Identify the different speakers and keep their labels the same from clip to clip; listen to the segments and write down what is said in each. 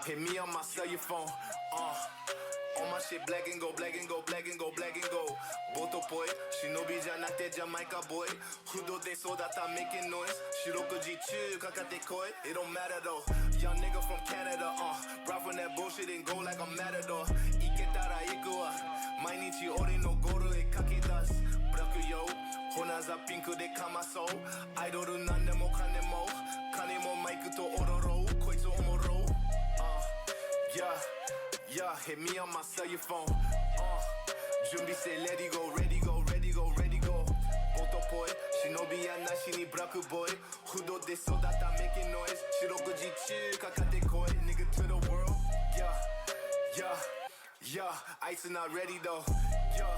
Speaker 1: Hit me on my cellular phone. All my shit black and go, black and go, black and go, black and go. Boto boy, shinobi じゃなくて Jamaica boy. 不動で育った making noise. 四六時中かかってこい. It don't matter though. Young nigga from Canada, Brought from that bullshit and go like a matador. 行けたら行くわ。毎日俺のゴールへ書き出す。ブラックよ。ホナザピンクでかまそう。アイドルなんでも金も。金もマイクと踊ろう。こいつおもろう。Yeah, hit me on my cellular phone. Jumbi say let it go, ready go, ready go, ready go. Boto boy, shinobi ya nashi ni black boy. Fudo de sodata making noise. Shirokuji chu kakate koi, nigga to the world. Yeah, ice not ready though. Yeah,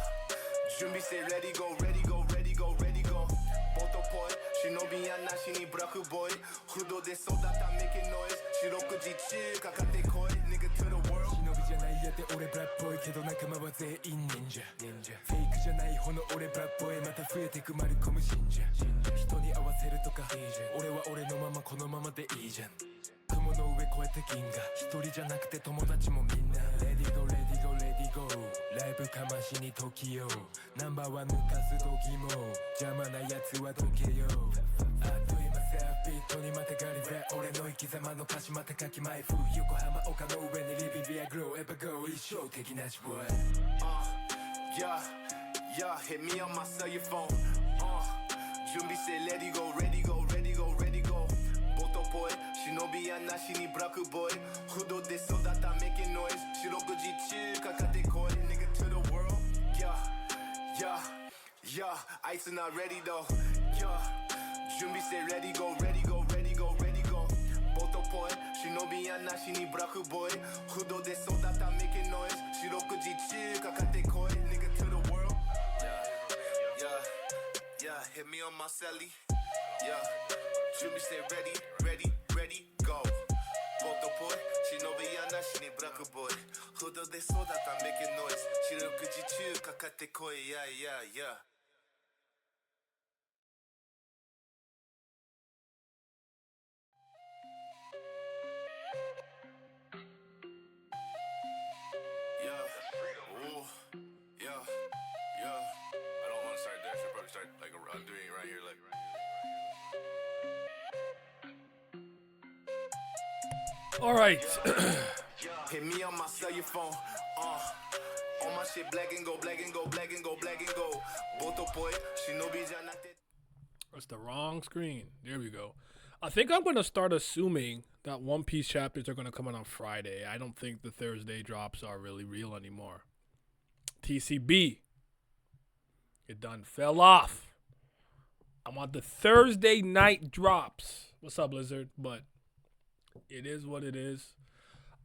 Speaker 1: Jumbi say ready go, ready go, ready go, ready go. Boto boy, shinobi ya nashi ni black boy. Fudo de sodata making noise. Shirokuji chu kakate koi, nigga to the world.
Speaker 2: じゃないやで俺ブラックボーイけど仲間は全員忍者フェイクじゃない方の俺ブラックボーイまた増えてくマルコム信者人に合わせるとか俺は俺のままこのままでいいじゃん雲の上越えて銀河一人じゃなくて友達もみんなレディゴレディゴレディゴライブかましに時をナンバーワン抜かす時も邪魔なやつはどけよあっという間セーフビートにまたがりで俺の生き様の歌詞また書きまいふ横浜丘の上にリビビアグローエバゴー一生的なしぼい
Speaker 1: Yeah, hit me on my cellular phone. Jumbi say let it go, ready go, ready go, ready go. Boto boy, shinobi ya nashi ni black boy. Fudo de sodata making noise. Shirokuji chu kakate koi, nigga to the world. Yeah, ice not ready though. Yeah, Jumbi say ready go, ready go, ready go, ready go. Boto boy, shinobi ya nashi ni black boy. Fudo de sodata making noise. Shirokuji chu kakate koi, nigga to the world. Yeah, hit me on my celly. Yeah, Jimmy say ready, ready, ready, go. Boto boy, shinobi ya nashi ni black boy. Fudo de sodata making noise. Shirokuji chu kakate koi, yeah. Yeah. I don't want to start there. I should probably start like I'm doing it right here, like.
Speaker 3: All right.
Speaker 1: Hit me on my cellular phone. All my shit black and go, black and go, black and go, black and go. Boto boy, shinobi ja nakete.
Speaker 3: That's the wrong screen. There we go. I think I'm going to start assuming that One Piece chapters are going to come out on Friday. I don't think the Thursday drops are really real anymore. TCB. It done fell off. I want the Thursday night drops. What's up, Blizzard? But it is what it is.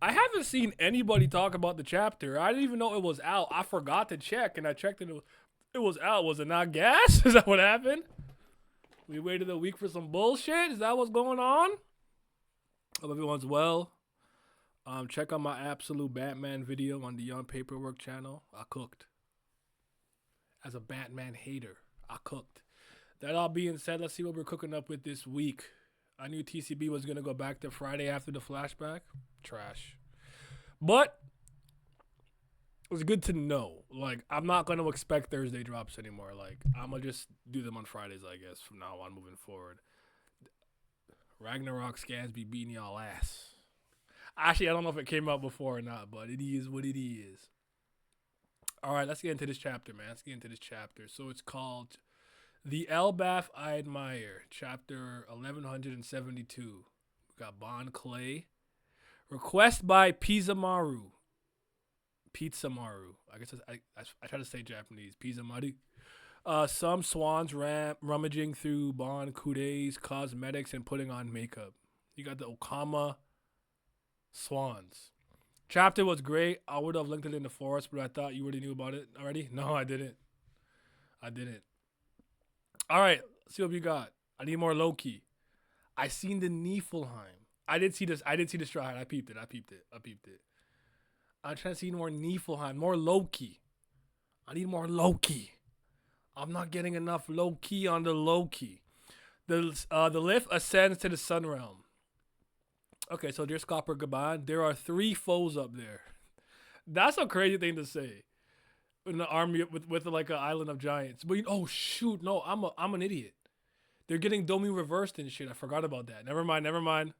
Speaker 3: I haven't seen anybody talk about the chapter. I didn't even know it was out. I forgot to check, and I checked and it was out. Was it not gas? Is that what happened? We waited a week for some bullshit? Is that what's going on? Hope everyone's well. Check out my Absolute Batman video on the Young Paperwork channel. I cooked. As a Batman hater, I cooked. That all being said, let's see what we're cooking up with this week. I knew TCB was going to go back to Friday after the flashback. Trash. But it was good to know. Like, I'm not going to expect Thursday drops anymore. Like, I'm going to just do them on Fridays, I guess, from now on moving forward. Ragnarok scans be beating y'all ass. Actually, I don't know if it came out before or not, but it is what it is. All right, let's get into this chapter, man. So it's called The Elbaf I Admire, chapter 1172. We got Bon Clay. Request by Pizamaru. I guess I try to say Japanese. Pizamaru. Some swans rummaging through Bon Kudei's cosmetics and putting on makeup. You got the Okama swans. Chapter was great. I would have linked it in the forest, but I thought you already knew about it already. No, I didn't. All right, let's see what we got. I need more Loki. I seen the Niflheim. I did see this. Straw Hat. I peeped it. I'm trying to see more Niflheim, more Loki. I need more Loki. I'm not getting enough Loki on the Loki. The lift ascends to the Sun Realm. Okay, so there's Copper Gaban. There are 3 foes up there. That's a crazy thing to say. In the army with like an island of giants. But oh shoot, no, I'm an idiot. They're getting Domi reversed and shit. I forgot about that. Never mind.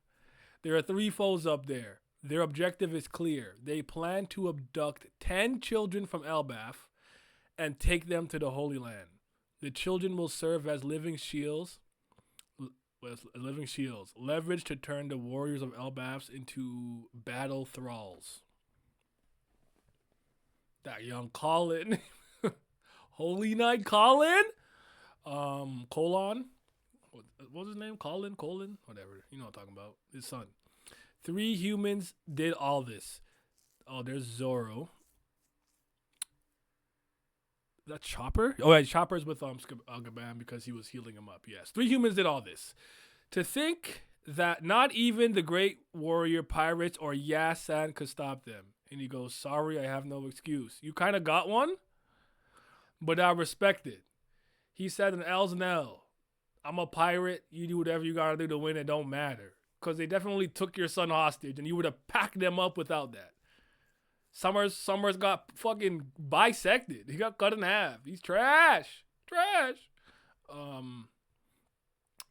Speaker 3: There are 3 foes up there. Their objective is clear. They plan to abduct 10 children from Elbaf and take them to the Holy Land. The children will serve as living shields, leveraged to turn the warriors of Elbaf into battle thralls. That young Colin, Holy Knight Colin, Colon, what was his name? Colin, whatever. You know what I'm talking about. His son. 3 humans did all this. Oh, there's Zoro. Is that Chopper? Oh, yeah, Chopper's with Gaban because he was healing him up. Yes, 3 humans did all this. To think that not even the great warrior pirates or Yasan could stop them. And he goes, sorry, I have no excuse. You kind of got one, but I respect it. He said an L's an L. I'm a pirate. You do whatever you got to do to win. It don't matter. Because they definitely took your son hostage, and you would have packed them up without that. Summers got fucking bisected. He got cut in half. He's trash.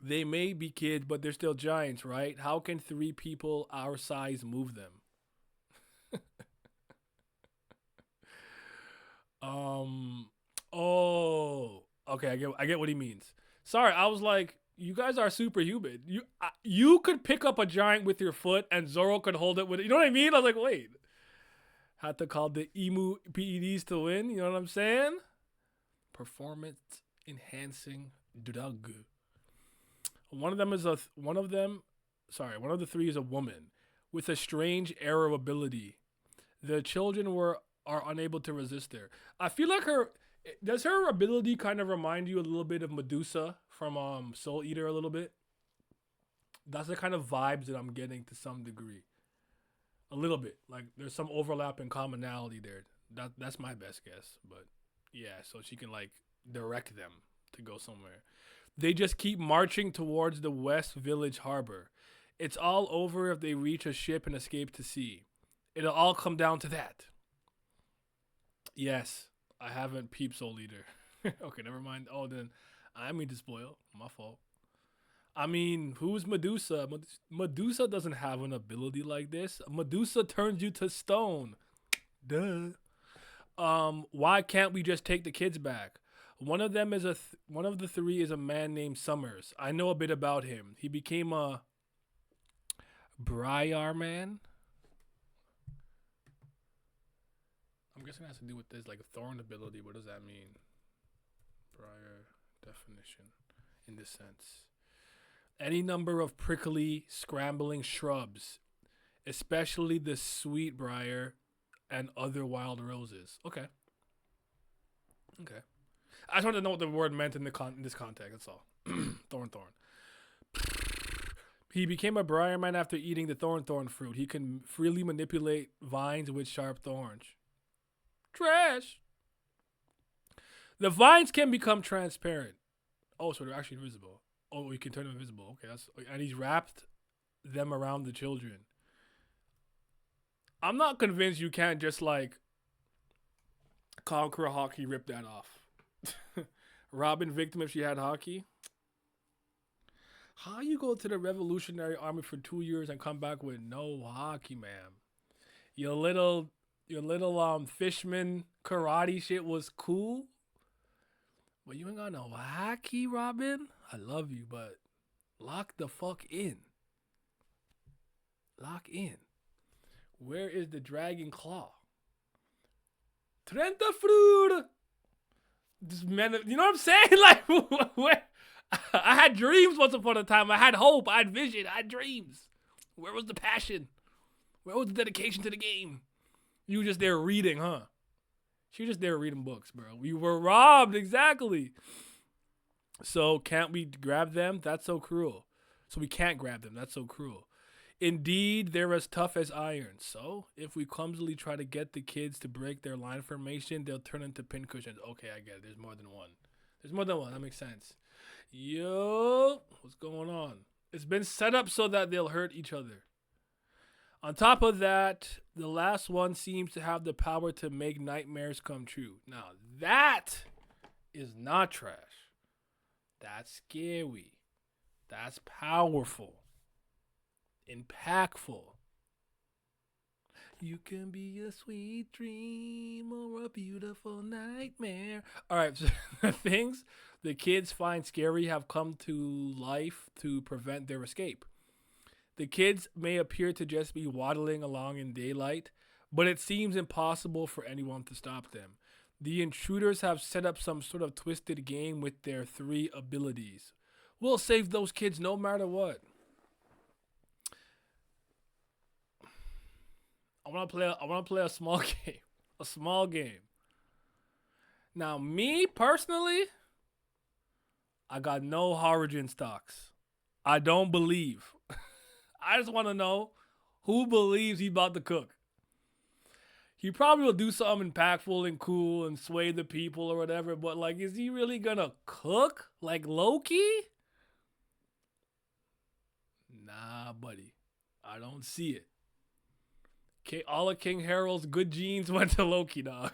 Speaker 3: They may be kids, but they're still giants, right? How can 3 people our size move them? Oh, okay. I get what he means. Sorry, I was like, you guys are superhuman. You could pick up a giant with your foot, and Zoro could hold it with it. You know what I mean? I was like, wait. Had to call the Emu PEDs to win. You know what I'm saying? Performance enhancing drug. One of the 3 is a woman with a strange air of ability. The children are unable to resist her. I feel like does her ability kind of remind you a little bit of Medusa from Soul Eater a little bit? That's the kind of vibes that I'm getting to some degree. A little bit. Like there's some overlap and commonality there. That's my best guess. But yeah, so she can like direct them to go somewhere. They just keep marching towards the West Village Harbor. It's all over if they reach a ship and escape to sea. It'll all come down to that. Yes, I haven't peeped Soul Eater. Okay, never mind. Oh, then I mean to spoil. My fault. I mean, who's Medusa? Medusa doesn't have an ability like this. Medusa turns you to stone. Duh. Why can't we just take the kids back? One of the 3 is a man named Summers. I know a bit about him. He became a Briar man. I'm guessing it has to do with this, like a thorn ability. What does that mean? Briar definition in this sense. Any number of prickly, scrambling shrubs, especially the sweet briar and other wild roses. Okay. I just wanted to know what the word meant in this context. That's all. Thorn. He became a briar man after eating the thorn fruit. He can freely manipulate vines with sharp thorns. Trash. The vines can become transparent. Oh, so they're actually invisible. Oh, you can turn them invisible. Okay, and he's wrapped them around the children. I'm not convinced you can't just like conquer hockey, rip that off. Robin victim if she had hockey. How you go to the Revolutionary Army for 2 years and come back with no hockey, man? Your little fishman karate shit was cool, but you ain't got no hockey, Robin. I love you, but lock the fuck in. Lock in. Where is the dragon claw? Trenta fruit. This man, you know what I'm saying? Like, where? I had dreams once upon a time. I had hope. I had vision. I had dreams. Where was the passion? Where was the dedication to the game? You were just there reading, huh? She was just there reading books, bro. We were robbed, exactly. So can't we grab them? That's so cruel. So we can't grab them. That's so cruel. Indeed, they're as tough as iron. So if we clumsily try to get the kids to break their line formation, they'll turn into pincushions. Okay, I get it. There's more than one. That makes sense. Yo, what's going on? It's been set up so that they'll hurt each other. On top of that, the last one seems to have the power to make nightmares come true. Now, that is not trash. That's scary. That's powerful. Impactful. You can be a sweet dream or a beautiful nightmare. All right, so the things the kids find scary have come to life to prevent their escape. The kids may appear to just be waddling along in daylight, but it seems impossible for anyone to stop them. The intruders have set up some sort of twisted game with their 3 abilities. We'll save those kids no matter what. I want to play a small game. A small game. Now, me personally, I got no Origin stocks. I don't believe. I just want to know who believes he's about to cook. He probably will do something impactful and cool and sway the people or whatever, but like, is he really gonna cook like Loki? Nah, buddy. I don't see it. All of King Harold's good genes went to Loki, dog.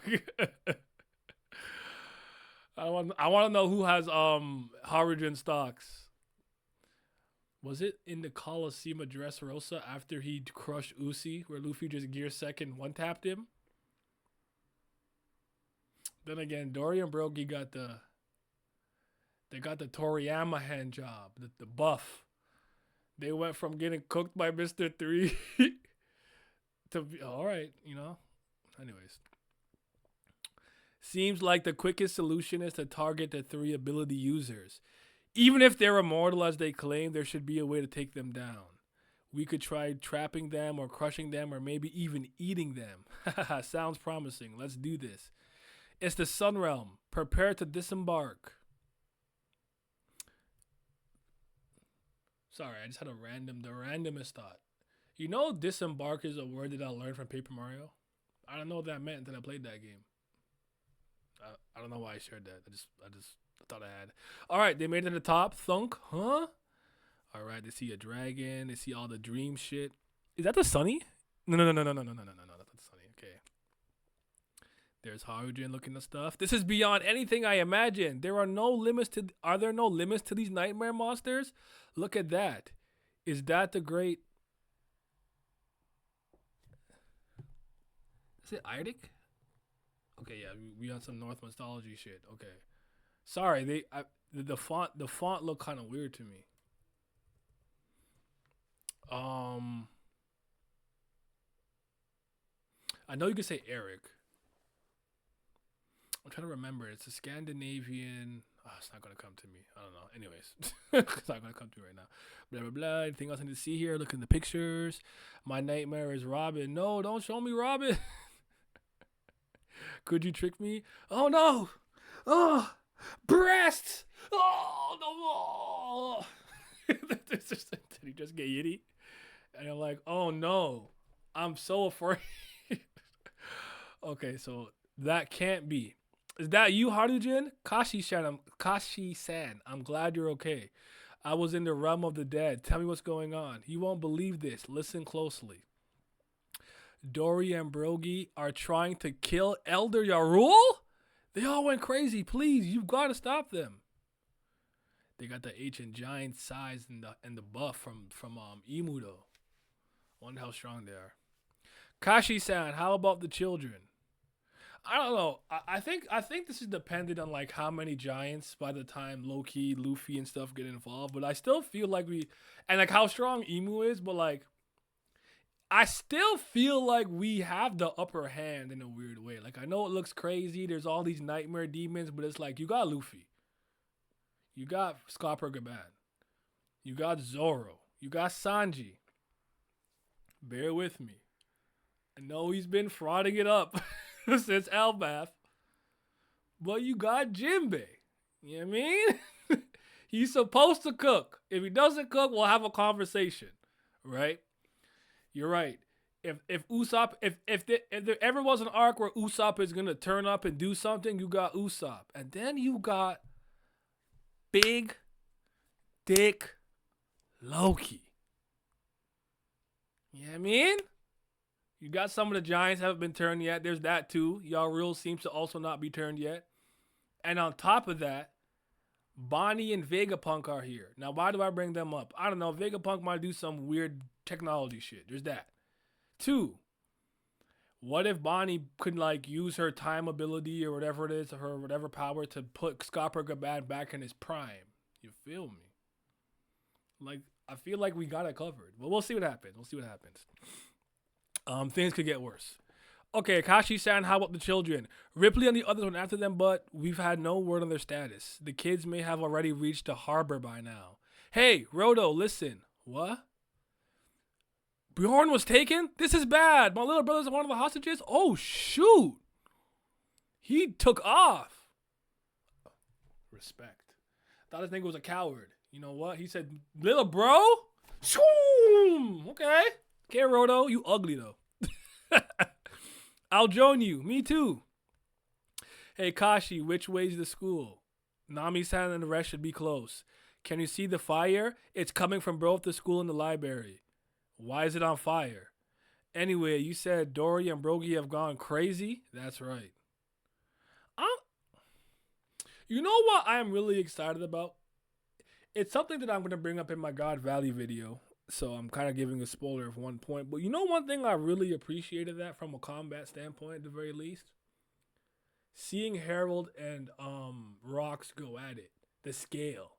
Speaker 3: I want to know who has Origin stocks. Was it in the Coliseum of Dressrosa after he crushed Uzi, where Luffy just gear second one-tapped him? Then again, Dory and Brogy got the Toriyama hand job, the buff. They went from getting cooked by Mr. 3 to be, all right, you know. Anyways. Seems like the quickest solution is to target the 3 ability users. Even if they're immortal as they claim, there should be a way to take them down. We could try trapping them or crushing them or maybe even eating them. Sounds promising. Let's do this. It's the Sun Realm. Prepare to disembark. Sorry, I just had the randomest thought. You know, disembark is a word that I learned from Paper Mario. I don't know what that meant until I played that game. I don't know why I shared that. I just thought I had. All right, they made it to the top. Thunk, huh? All right, they see a dragon. They see all the dream shit. Is that the Sunny? No. That's not the Sunny. Okay. There's Harujin looking at stuff. This is beyond anything I imagined. Are there no limits to these nightmare monsters? Look at that. Is that the great? Is it Arctic? Okay, yeah, we on some North mythology shit. Okay, sorry, the font looked kind of weird to me. I know you could say Eric. I'm trying to remember. It's a Scandinavian. Oh, it's not gonna come to me. I don't know. Anyways, it's not gonna come to me right now. Blah blah blah. Anything else I need to see here? Look in the pictures. My nightmare is Robin. No, don't show me Robin. Could you trick me? Oh no! Oh, breasts! Oh no! Did he just get yitty? And I'm like, oh no! I'm so afraid. Okay, so that can't be. Is that you, Harujin? Kashi-san, I'm glad you're okay. I was in the realm of the dead. Tell me what's going on. You won't believe this. Listen closely. Dory and Brogy are trying to kill Elder Yarul? They all went crazy. Please, you've got to stop them. They got the ancient giant size and the buff from Emu though. Wonder how strong they are. Kashi-san, how about the children? I don't know. I think this is dependent on like how many giants by the time Loki, Luffy, and stuff get involved. But I still feel like and like how strong Emu is, but like I still feel like we have the upper hand in a weird way. Like I know it looks crazy. There's all these nightmare demons, but it's like you got Luffy, you got Scopper Gaban, you got Zoro, you got Sanji. Bear with me. I know he's been frauding it up since Elbaf, but you got Jinbei. You know what I mean? He's supposed to cook. If he doesn't cook, we'll have a conversation, right? You're right. If there ever was an arc where Usopp is gonna turn up and do something, you got Usopp, and then you got Big Dick Loki. You know what I mean? You got some of the Giants haven't been turned yet. There's that too. Y'all real seems to also not be turned yet. And on top of that, Bonnie and Vegapunk are here. Now, why do I bring them up? I don't know. Vegapunk might do some weird technology shit. There's that. 2, what if Bonnie could like use her time ability or whatever it is, her whatever power to put Scott Gaban back in his prime? You feel me? Like, I feel like we got it covered. But we'll see what happens. Things could get worse. Okay, Akashi-san, how about the children? Ripley and the others went after them, but we've had no word on their status. The kids may have already reached the harbor by now. Hey, Roto, listen. What? Bjorn was taken? This is bad. My little brother's one of the hostages? Oh, shoot. He took off. Respect. Thought this nigga was a coward. You know what? He said, little bro? Shoom. Okay, Roto, you ugly though. I'll join you. Me too. Hey, Kashi, which way's the school? Nami-san and the rest should be close. Can you see the fire? It's coming from both the school and the library. Why is it on fire? Anyway, you said Dory and Brogy have gone crazy? That's right. You know what I am really excited about? It's something that I'm going to bring up in my God Valley video. So I'm kind of giving a spoiler of one point. But you know one thing I really appreciated that from a combat standpoint at the very least? Seeing Harold and Rox go at it. The scale.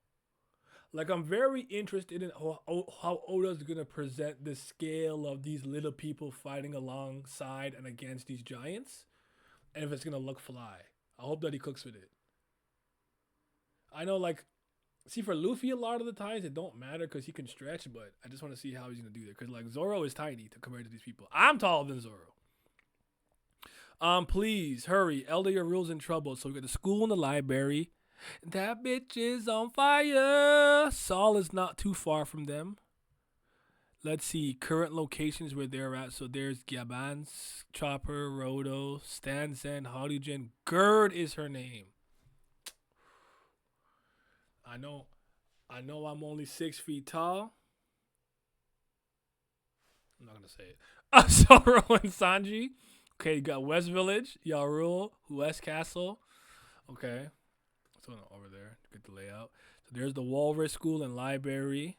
Speaker 3: Like, I'm very interested in how Oda's going to present the scale of these little people fighting alongside and against these giants. And if it's going to look fly. I hope that he cooks with it. I know, like, see, for Luffy, a lot of the times it don't matter because he can stretch, but I just want to see how he's going to do that. Because, like, Zoro is tiny compared to these people. I'm taller than Zoro. Please, hurry. Elder Yrule's in trouble. So we got the school and the library. That bitch is on fire. Saul is not too far from them. Let's see. Current locations where they're at. So there's Gabans, Chopper, Roto, Stan Zen, Harujin. Gerd is her name. I know I'm only 6 feet tall. I'm not going to say it. Zoro and Sanji. Okay, you got West Village, Yarul, West Castle. Okay. So over there, get the layout. So there's the Walrus School and Library.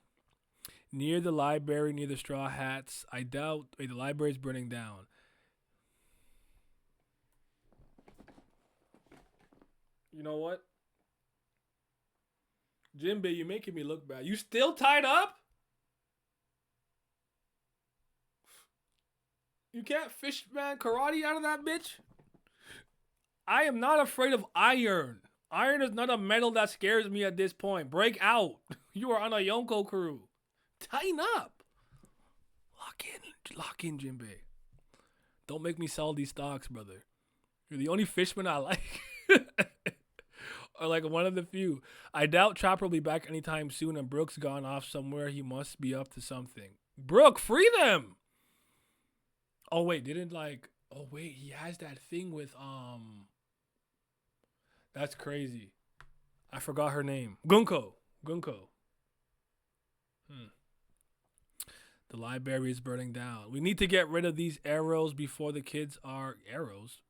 Speaker 3: Near the library, near the Straw Hats. I doubt the library's burning down. You know what? Jinbei, you're making me look bad. You still tied up? You can't fishman karate out of that bitch? I am not afraid of iron. Iron is not a metal that scares me at this point. Break out. You are on a Yonko crew. Tighten up. Lock in, Jinbei. Don't make me sell these stocks, brother. You're the only fishman I like. Or like one of the few. I doubt Chopper will be back anytime soon and Brook's gone off somewhere. He must be up to something. Brook, free them! Oh, wait, he has that thing with, that's crazy. I forgot her name. Gunko. The library is burning down. We need to get rid of these arrows before the kids are... Arrows?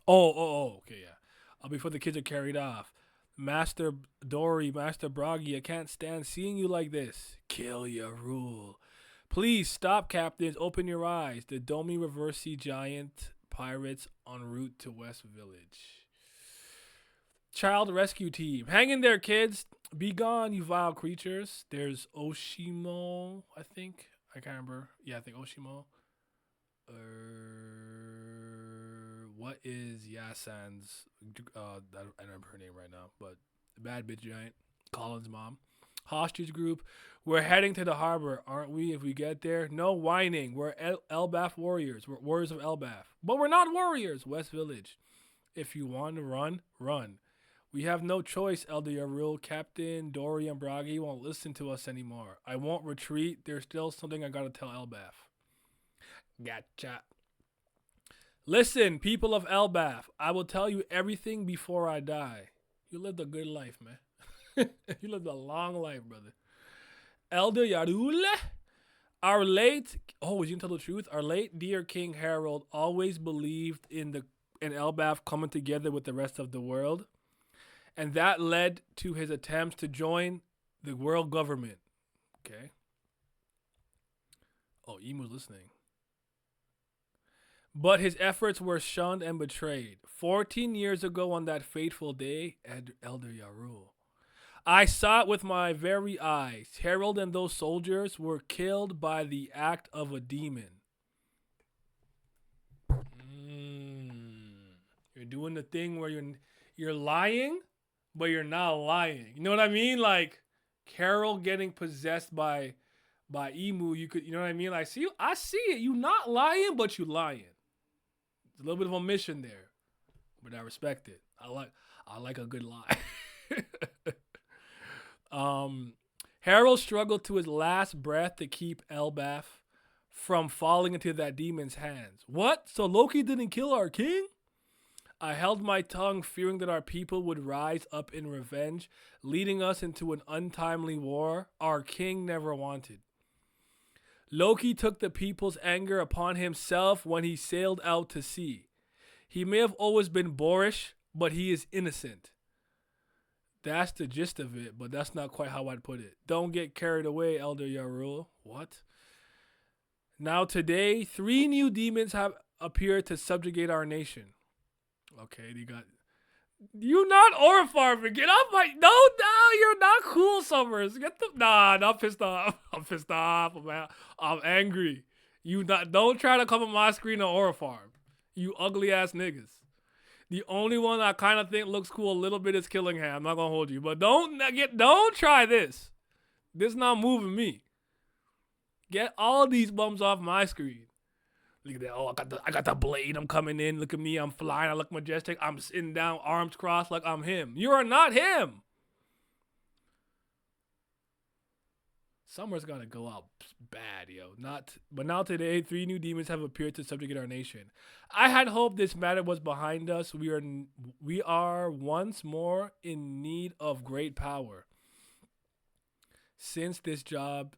Speaker 3: Oh, okay, yeah. Before the kids are carried off. Master Dory, Master Brogy, I can't stand seeing you like this. Kill your rule. Please stop, captains. Open your eyes. The Domi Reverse Sea Giant pirates en route to West Village. Child rescue team. Hang in there, kids. Be gone, you vile creatures. There's Oshimo, I think. I can't remember. Yeah, I think Oshimo. What is Yasan's? I don't remember her name right now, but the bad bitch giant. Colin's mom. Hostage group. We're heading to the harbor, aren't we? If we get there, no whining. We're Elbaf warriors. We're warriors of Elbaf, but we're not warriors. West Village. If you want to run, run. We have no choice, Elder Yarul. Captain Dory and Brogy won't listen to us anymore. I won't retreat. There's still something I gotta tell Elbaf. Gotcha. Listen, people of Elbaf, I will tell you everything before I die. You lived a good life, man. You lived a long life, brother. Elder Yarul, Our late, oh, you can tell the truth. Our late dear King Harold always believed in Elbaf coming together with the rest of the world, and that led to his attempts to join the world government. Okay. Oh, Emu's listening. But his efforts were shunned and betrayed. 14 years ago on that fateful day, Elder Yarul, I saw it with my very eyes. Harold and those soldiers were killed by the act of a demon. You're doing the thing where you're lying, but you're not lying. You know what I mean? Like Carol getting possessed by Emu. You know what I mean? Like, I see it. You not lying, but you lying. There's a little bit of omission there, but I respect it. I like a good lie. Harold struggled to his last breath to keep Elbaf from falling into that demon's hands. What? So Loki didn't kill our king? I held my tongue, fearing that our people would rise up in revenge, leading us into an untimely war our king never wanted. Loki took the people's anger upon himself when he sailed out to sea. He may have always been boorish, but he is innocent. That's the gist of it, but that's not quite how I'd put it. Don't get carried away, Elder Yarul. What? Now today, 3 new demons have appeared to subjugate our nation. Okay, you not Orpharvin. Get off my, no, you're not cool, Summers. I'm pissed off. I'm angry. Don't try to come on my screen on Orpharm. You ugly ass niggas. The only one I kind of think looks cool a little bit is Killingham. I'm not gonna hold you, but don't try this. This not moving me. Get all these bums off my screen. Look at that. Oh, I got the blade. I'm coming in. Look at me. I'm flying. I look majestic. I'm sitting down, arms crossed like I'm him. You are not him. Summer's gonna go out bad, yo. But now today, 3 new demons have appeared to subjugate our nation. I had hoped this matter was behind us. We are once more in need of great power. Seems this job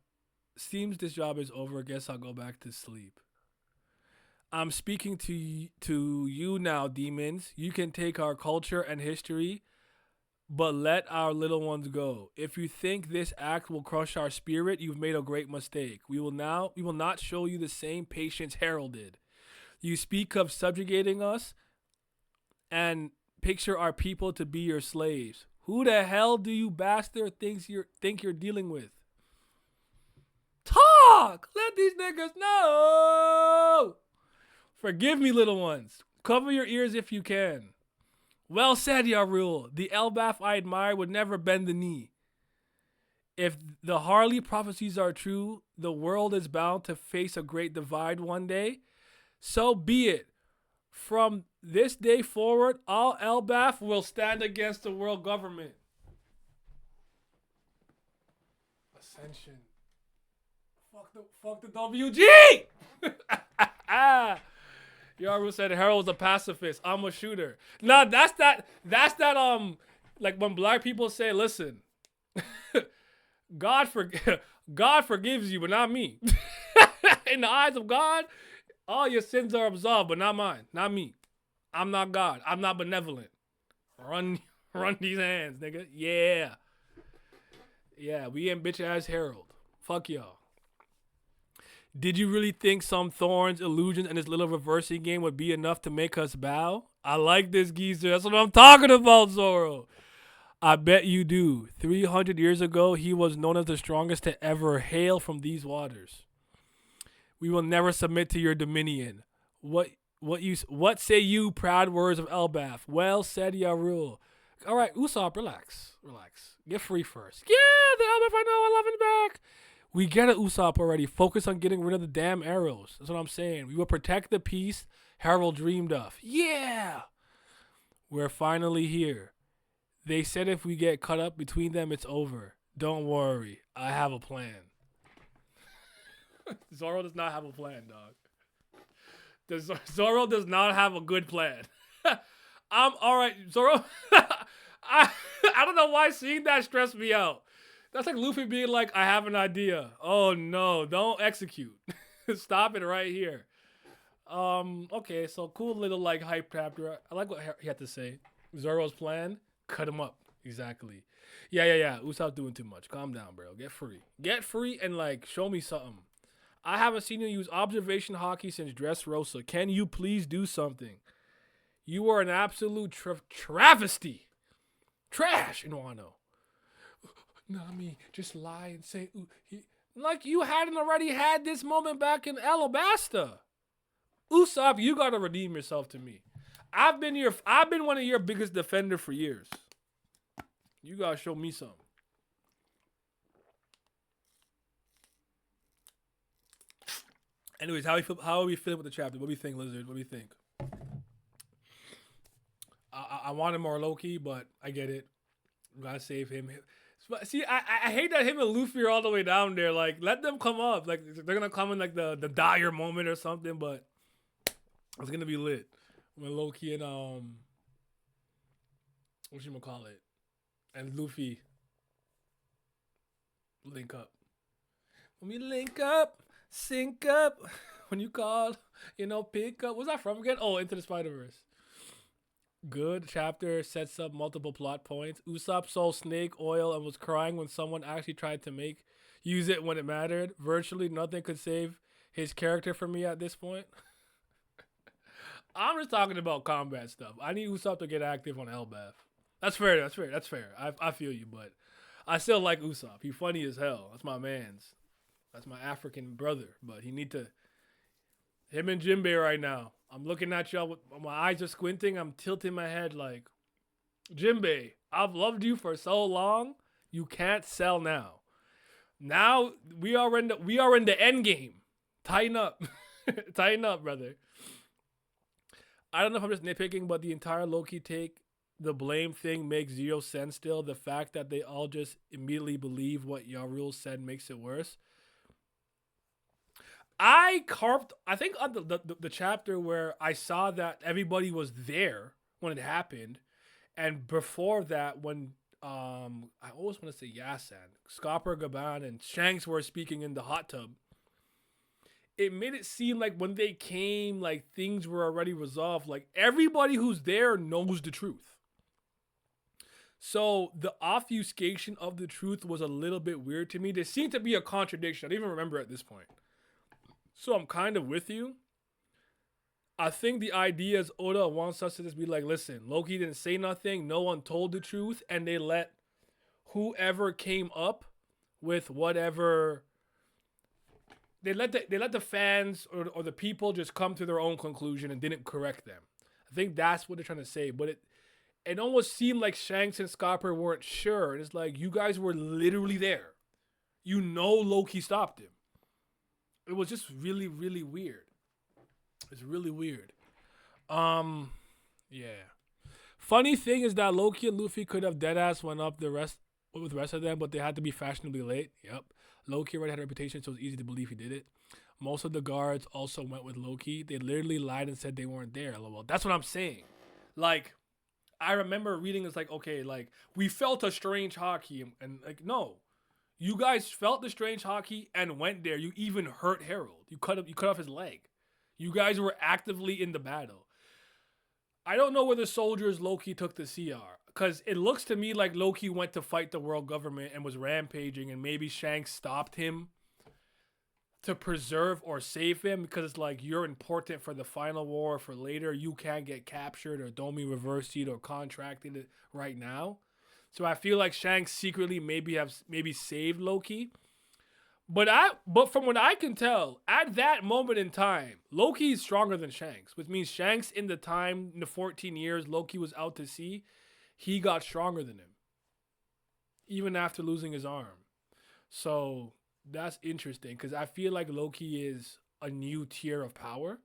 Speaker 3: is over. Guess I'll go back to sleep. I'm speaking to you now, demons. You can take our culture and history, but let our little ones go. If you think this act will crush our spirit, you've made a great mistake. We will not show you the same patience Harold did. You speak of subjugating us and picture our people to be your slaves. Who the hell do you bastard think you're dealing with? Talk! Let these niggas know! Forgive me, little ones. Cover your ears if you can. Well said, Yarul. The Elbaf I admire would never bend the knee. If the Harley prophecies are true, the world is bound to face a great divide one day. So be it. From this day forward, all Elbaf will stand against the world government. Ascension. Fuck the WG! Yarul said Harold's a pacifist. I'm a shooter. Nah, that's that like when black people say, listen, God forgives you, but not me. In the eyes of God, all your sins are absolved, but not mine, not me. I'm not God. I'm not benevolent. Run these hands, nigga. Yeah. Yeah, we ain't bitch ass Harold. Fuck y'all. Did you really think some thorns, illusions, and this little reversing game would be enough to make us bow? I like this geezer. That's what I'm talking about, Zoro. I bet you do. 300 years ago, he was known as the strongest to ever hail from these waters. We will never submit to your dominion. What say you, proud words of Elbaf? Well said, Yarul. All right, Usopp, relax. Get free first. Yeah, the Elbaf I know, I love him back. We get it, Usopp already. Focus on getting rid of the damn arrows. That's what I'm saying. We will protect the peace Harold dreamed of. Yeah! We're finally here. They said if we get cut up between them, it's over. Don't worry. I have a plan. Zoro does not have a plan, dog. Zoro does not have a good plan. I'm alright. Zoro, I don't know why seeing that stressed me out. That's like Luffy being like, I have an idea. Oh no, don't execute. Stop it right here. Okay, so cool little like hype chapter. I like what he had to say. Zoro's plan, cut him up. Exactly. Yeah. Usopp doing too much. Calm down, bro. Get free. Get free and like show me something. I haven't seen you use observation hockey since Dressrosa. Can you please do something? You are an absolute travesty. Trash in Wano. Nami, just lie and say, like you hadn't already had this moment back in Alabasta. Usopp, you gotta redeem yourself to me. I've been one of your biggest defender for years. You gotta show me something. Anyways, how are we feeling with the chapter? What do you think, Lizard? What do you think? I wanted more Loki, but I get it. Gotta save him. See, I hate that him and Luffy are all the way down there. Like, let them come up. Like, they're gonna come in like the dire moment or something, but it's gonna be lit when Loki and whatchamacallit, and Luffy link up. When we link up, sync up. When you call, pick up. What's that from again? Oh, Into the Spider-Verse. Good chapter, sets up multiple plot points. Usopp sold snake oil and was crying when someone actually tried to use it when it mattered. Virtually nothing could save his character for me at this point. I'm just talking about combat stuff. I need Usopp to get active on Elbaf. That's fair. I feel you, but I still like Usopp. He's funny as hell. That's my man's. That's my African brother. But he need to... Him and Jinbei right now. I'm looking at y'all with my eyes are squinting. I'm tilting my head like, Jinbei, I've loved you for so long. You can't sell now. Now we are in the end game. Tighten up. Tighten up, brother. I don't know if I'm just nitpicking, but the entire Loki take the blame thing makes zero sense still. The fact that they all just immediately believe what Yarul said makes it worse. I think on the chapter where I saw that everybody was there when it happened, and before that when I always want to say Yasan, Scopper, Gaban, and Shanks were speaking in the hot tub, it made it seem like when they came, like things were already resolved. Like everybody who's there knows the truth. So the obfuscation of the truth was a little bit weird to me. There seemed to be a contradiction. I don't even remember at this point. So I'm kind of with you. I think the idea is Oda wants us to just be like, listen, Loki didn't say nothing. No one told the truth. And they let whoever came up with whatever. They let the fans or the people just come to their own conclusion and didn't correct them. I think that's what they're trying to say. But it almost seemed like Shanks and Scopper weren't sure. It's like, you guys were literally there. Loki stopped him. It was just really, really weird. It's really weird. Yeah. Funny thing is that Loki and Luffy could have deadass went up with the rest of them, but they had to be fashionably late. Yep. Loki already had a reputation, so it's easy to believe he did it. Most of the guards also went with Loki. They literally lied and said they weren't there. Well, that's what I'm saying. Like, I remember reading it's like, okay, like, we felt a strange hockey, and like, no. You guys felt the strange hockey and went there. You even hurt Harold. You cut off his leg. You guys were actively in the battle. I don't know whether soldiers Loki took the CR, because it looks to me like Loki went to fight the world government and was rampaging, and maybe Shanks stopped him to preserve or save him, because it's like, you're important for the final war, for later. You can't get captured or Domi reversed or contracted right now. So I feel like Shanks secretly maybe saved Loki. But from what I can tell, at that moment in time, Loki is stronger than Shanks, which means Shanks in the 14 years Loki was out to sea, he got stronger than him. Even after losing his arm. So that's interesting, because I feel like Loki is a new tier of power.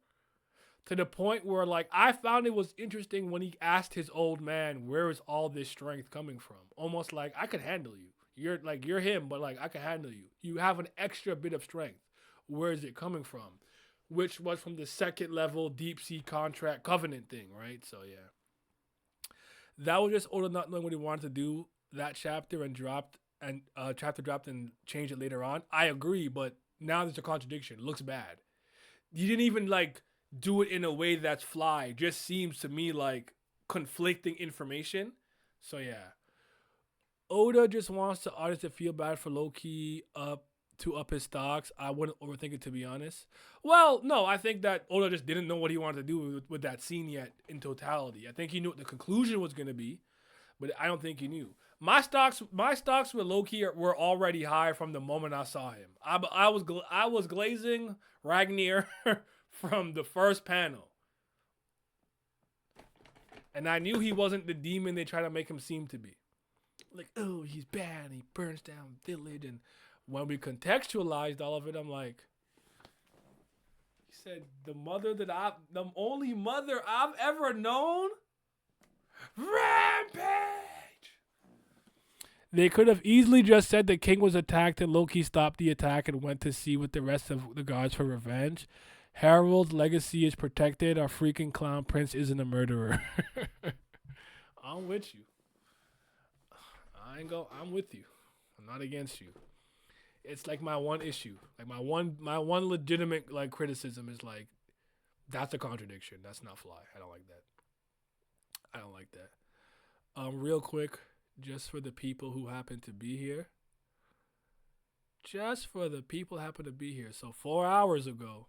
Speaker 3: To the point where, like, I found it was interesting when he asked his old man, where is all this strength coming from? Almost like, I could handle you. You're him, but like, I can handle you. You have an extra bit of strength. Where is it coming from? Which was from the second level deep sea contract covenant thing, right? So yeah. That was just Oda not knowing what he wanted to do that chapter, and dropped and chapter dropped and changed it later on. I agree, but now there's a contradiction. It looks bad. You didn't even like do it in a way that's fly. It just seems to me like conflicting information. So yeah. Oda just wants the artist to feel bad for Loki to up his stocks. I wouldn't overthink it, to be honest. Well, no, I think that Oda just didn't know what he wanted to do with that scene yet in totality. I think he knew what the conclusion was going to be, but I don't think he knew. My stocks with Loki were already high from the moment I saw him. I was glazing Ragnar from the first panel, and I knew he wasn't the demon they try to make him seem to be. Like, oh, he's bad, and he burns down village, and when we contextualized all of it, I'm like, he said, the only mother I've ever known, Rampage. They could have easily just said the king was attacked and Loki stopped the attack and went to see with the rest of the gods for revenge. Harold's legacy is protected. Our freaking clown prince isn't a murderer. I'm with you. I'm with you. I'm not against you. It's like my one issue. Like my one legitimate like criticism is like, that's a contradiction. That's not fly. I don't like that. Real quick, just for the people who happen to be here. So 4 hours ago,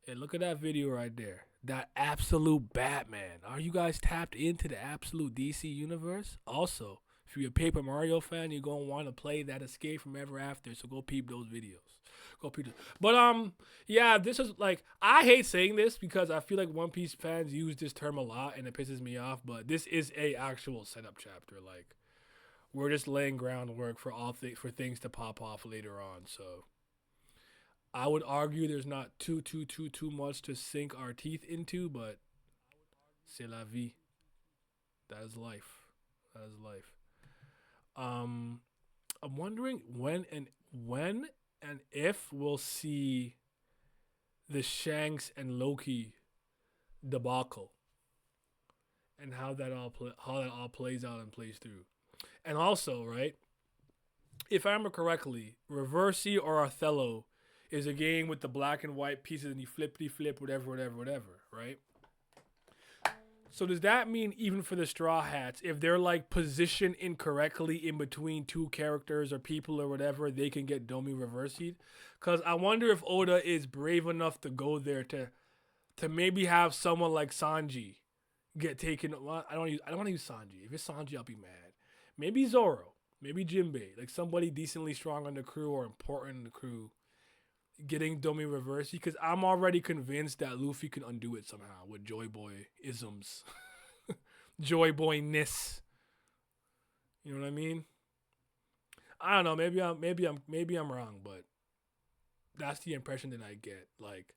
Speaker 3: and look at that video right there. That absolute Batman. Are you guys tapped into the absolute DC universe? Also, if you're a Paper Mario fan, you're going to want to play that Escape from Ever After, so go peep those videos. But, yeah, this is, like, I hate saying this because I feel like One Piece fans use this term a lot, and it pisses me off, but this is a actual setup chapter. Like, we're just laying groundwork for for things to pop off later on, so I would argue there's not too much to sink our teeth into, but c'est la vie. That is life. I'm wondering when and if we'll see the Shanks and Loki debacle and how that all plays out and plays through. And also, right, if I remember correctly, Reversi or Othello is a game with the black and white pieces and you flippity-flip, whatever, right? So does that mean even for the Straw Hats, if they're like positioned incorrectly in between two characters or people or whatever, they can get Domi reversied? Because I wonder if Oda is brave enough to go there to maybe have someone like Sanji get taken. Well, I don't want to use Sanji. If it's Sanji, I'll be mad. Maybe Zoro, maybe Jinbei, like somebody decently strong on the crew or important in the crew, getting Domi reversed, because I'm already convinced that Luffy can undo it somehow with Joy Boy isms. Joy Boy-ness. You know what I mean? I don't know, maybe I'm wrong, but that's the impression that I get. Like,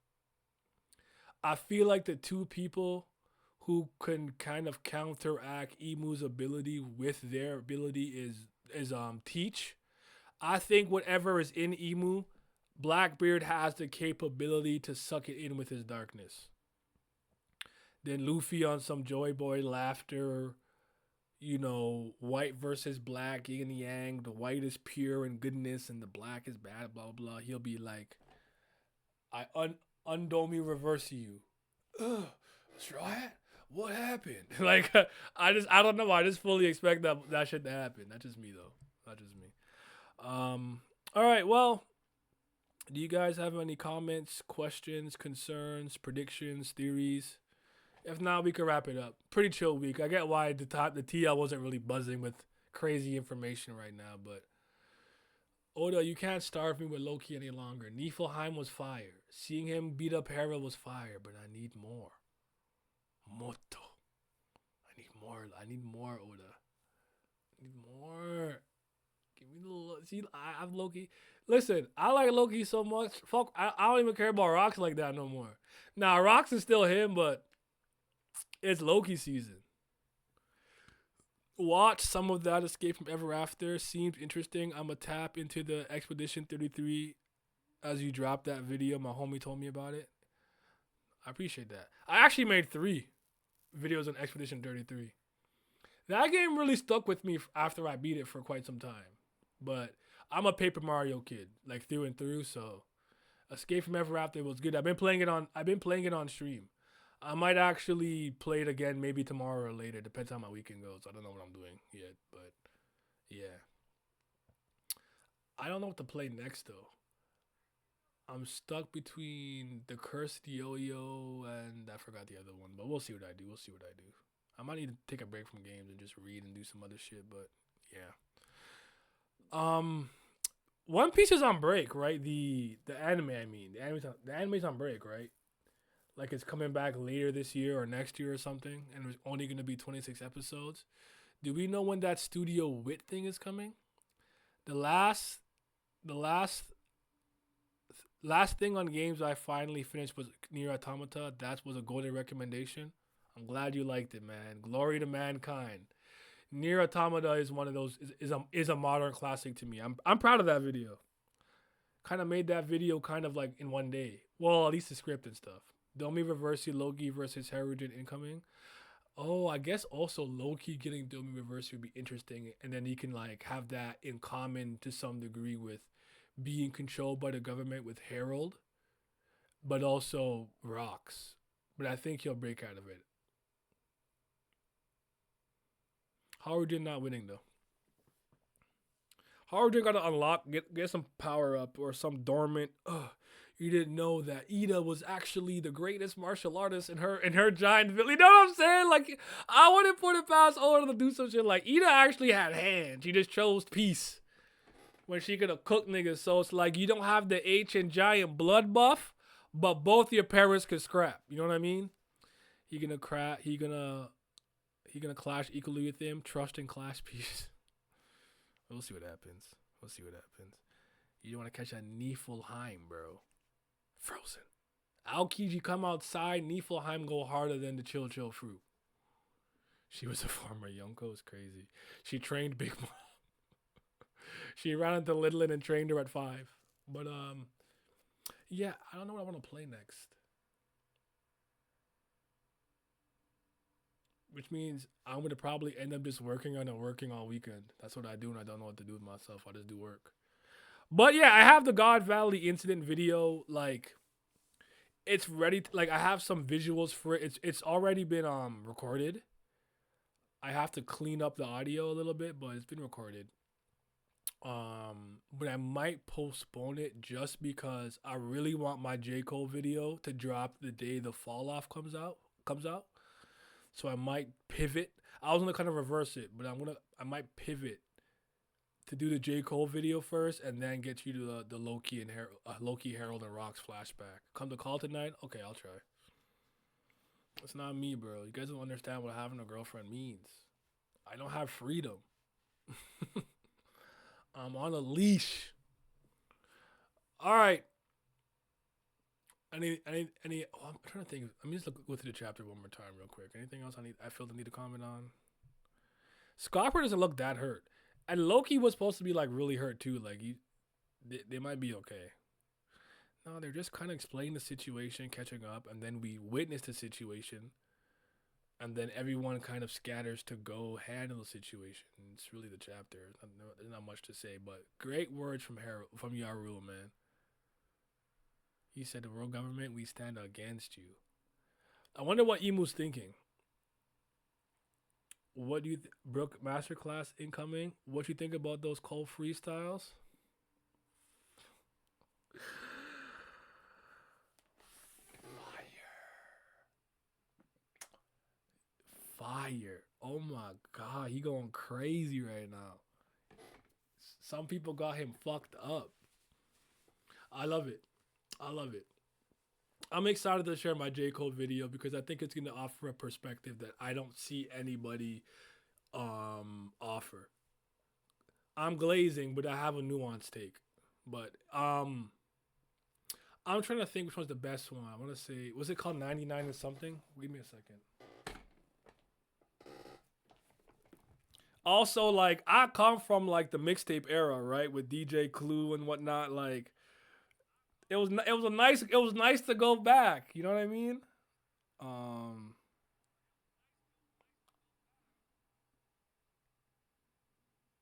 Speaker 3: I feel like the two people who can kind of counteract Imu's ability with their ability is Teach. I think whatever is in Imu, Blackbeard has the capability to suck it in with his darkness. Then Luffy on some Joy Boy laughter, you know, white versus black, yin and yang. The white is pure and goodness, and the black is bad, blah, blah. He'll be like, I undomi reverse you. Ugh, Straw Hat? What happened? Like, I don't know. I just fully expect that shit to happen. That's just me, though. Not just me. All right, well, do you guys have any comments, questions, concerns, predictions, theories? If not, we can wrap it up. Pretty chill week. I get why the TL wasn't really buzzing with crazy information right now, but Oda, you can't starve me with Loki any longer. Niflheim was fire. Seeing him beat up Hera was fire, but I need more. Moto. I need more, Oda. I need more. Give me the... See, I have Loki... Listen, I like Loki so much. Fuck, I don't even care about Rocks like that no more. Now, Rocks is still him, but it's Loki season. Watch some of that Escape from Ever After. Seems interesting. I'm going to tap into the Expedition 33 as you drop that video. My homie told me about it. I appreciate that. I actually made 3 videos on Expedition 33. That game really stuck with me after I beat it for quite some time. But I'm a Paper Mario kid, like through and through. So Escape from Ever After was good. I've been playing it on stream. I might actually play it again, maybe tomorrow or later. Depends how my weekend goes. I don't know what I'm doing yet, but yeah. I don't know what to play next though. I'm stuck between the Cursed Yo-Yo and I forgot the other one, but we'll see what I do. We'll see what I do. I might need to take a break from games and just read and do some other shit, but yeah. One Piece is on break, right? The anime, I mean, the anime's on break, right? Like it's coming back later this year or next year or something, and there's only gonna be 26 episodes. Do we know when that Studio Wit thing is coming? The last thing on games I finally finished was Nier Automata. That was a golden recommendation. I'm glad you liked it, man. Glory to mankind. Nier Automata is one of those is a modern classic to me. I'm proud of that video. Kind of made that video kind of like in one day. Well, at least the script and stuff. Domi Reversi Loki versus Harujin incoming. Oh, I guess also Loki getting Domi Reversi would be interesting, and then he can like have that in common to some degree with being controlled by the government with Harold, but also Rocks. But I think he'll break out of it. Harujin not winning though. Harujin gotta unlock, get some power up or some dormant. You didn't know that Ida was actually the greatest martial artist in her giant village. You know what I'm saying? Like I wouldn't put it past Oda to do some shit like Ida actually had hands. She just chose peace when she could have cooked niggas. So it's like you don't have the ancient giant blood buff, but both your parents could scrap. You know what I mean? He gonna clash equally with him. Trust and clash peace. We'll see what happens. You don't want to catch a Niflheim, bro. Frozen. Aokiji come outside. Niflheim go harder than the chill fruit. She was a former Yonko. It's crazy. She trained Big Mom. She ran into Lidlin and trained her at 5. But yeah, I don't know what I want to play next. Which means I'm going to probably end up just working all weekend. That's what I do when I don't know what to do with myself. I just do work. But yeah, I have the God Valley incident video. Like, it's ready. Like, I have some visuals for it. It's already been recorded. I have to clean up the audio a little bit, but it's been recorded. But I might postpone it just because I really want my J. Cole video to drop the day the Fall Off comes out. So I might pivot. I was gonna kind of reverse it, but I might pivot to do the J. Cole video first, and then get you to the Loki Harold and Rocks flashback. Come to call tonight? Okay, I'll try. It's not me, bro. You guys don't understand what having a girlfriend means. I don't have freedom. I'm on a leash. All right. I'm trying to think. Let me just go through the chapter one more time real quick. Anything else I feel the need to comment on? Scopper doesn't look that hurt. And Loki was supposed to be like really hurt too. Like they might be okay. No, they're just kind of explaining the situation, catching up, and then we witness the situation. And then everyone kind of scatters to go handle the situation. It's really the chapter. There's not much to say, but great words from Yarul, man. He said, the world government, we stand against you. I wonder what Emu's thinking. What do you Brooke Masterclass incoming? What do you think about those Cole freestyles? Fire. Oh my God. He going crazy right now. Some people got him fucked up. I love it. I'm excited to share my J. Cole video because I think it's going to offer a perspective that I don't see anybody offer. I'm glazing, but I have a nuanced take. But I'm trying to think which one's the best one. I want to say, was it called 99 or something? Give me a second. Also, like, I come from like the mixtape era, right, with DJ Clue and whatnot. Like, it was nice to go back. You know what I mean?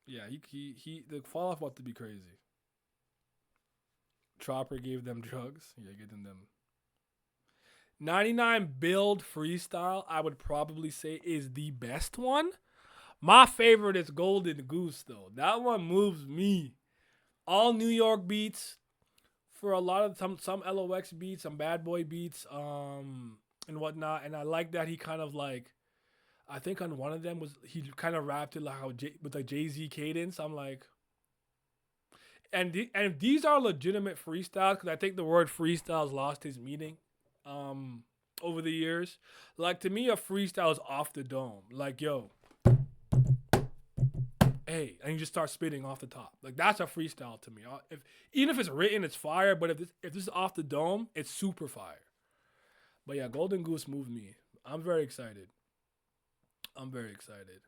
Speaker 3: Yeah, the fall off about to be crazy. Chopper gave them drugs. Yeah, getting them. 99 build freestyle, I would probably say is the best one. My favorite is Golden Goose though. That one moves me. All New York beats for a lot of some LOX beats, some Bad Boy beats, and whatnot. And I like that he kind of like, I think on one of them was he kind of rapped it like how with like Jay-Z cadence. I'm like, and if these are legitimate freestyles, because I think the word freestyle has lost its meaning, over the years. Like to me, a freestyle is off the dome. Like yo, hey, and you just start spitting off the top. Like that's a freestyle to me. If even if it's written, it's fire. But if this is off the dome, it's super fire. But yeah, Golden Goose moved me. I'm very excited. I'm very excited.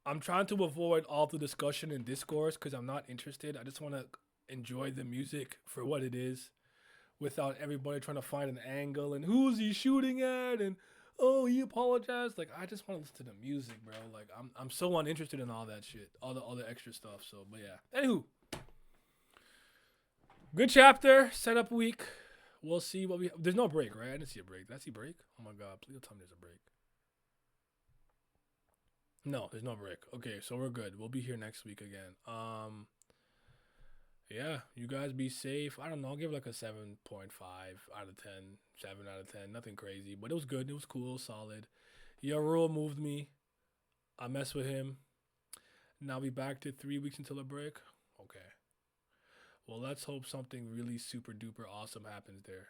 Speaker 3: I'm trying to avoid all the discussion and discourse because I'm not interested. I just want to enjoy the music for what it is, without everybody trying to find an angle and who's he shooting at and oh he apologized. Like I just want to listen to the music, bro. Like I'm so uninterested in all that shit, all the extra stuff. So, but yeah. Anywho, good chapter, setup week. We'll see what we. There's no break, right? I didn't see a break. Did I see a break? Oh my god! Please tell me there's a break. No, there's no break. Okay, so we're good. We'll be here next week again. Yeah, you guys be safe. I don't know. I'll give it like a 7.5 out of 10. 7 out of 10. Nothing crazy, but it was good. It was cool, solid. Your rule moved me. I mess with him. Now we back to 3 weeks until a break. Okay. Well, let's hope something really super duper awesome happens there.